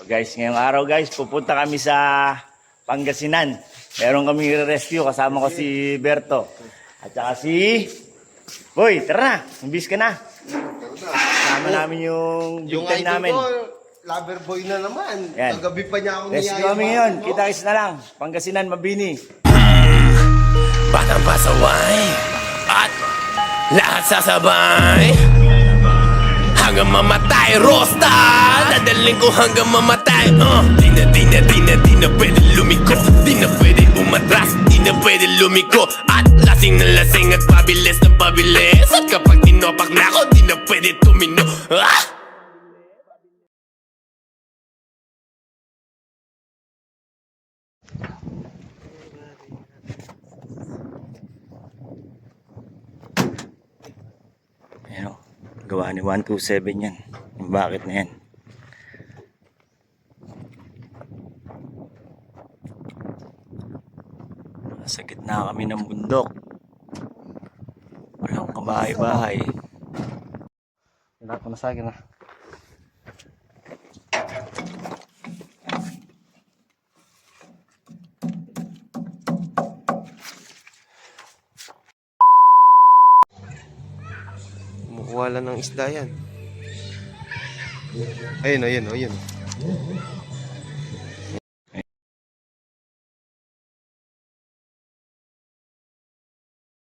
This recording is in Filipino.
Guys, ngayong araw guys, pupunta kami sa Pangasinan. Meron kami rescue, kasama ko si Berto. At saka si... Boy, tara na, umbis ka na. Kasama namin yung big time namin. Ko, lover boy na naman. Yan. Kagabi pa niya akong Rescue kami ngayon, kita-kits na lang. Pangasinan, Mabini. Batang pasaway at lahat sasabay hanggang mamatay, Rosta. Dadaling ko hanggang mamatay. Di na pwede lumiko, di na pwede umatras, di na pwede lumiko. At lasing na lasing at pabilis na pabilis. At kapag tinopak na ako, di na pwede tumino. Ayan o, gawa ni 127 yan. Yung bakit na yan. Nasa gitna kami ng bundok. Walang kabahay-bahay. Lahat na sa akin. Kumukuha lang ng isda yan. Ayun.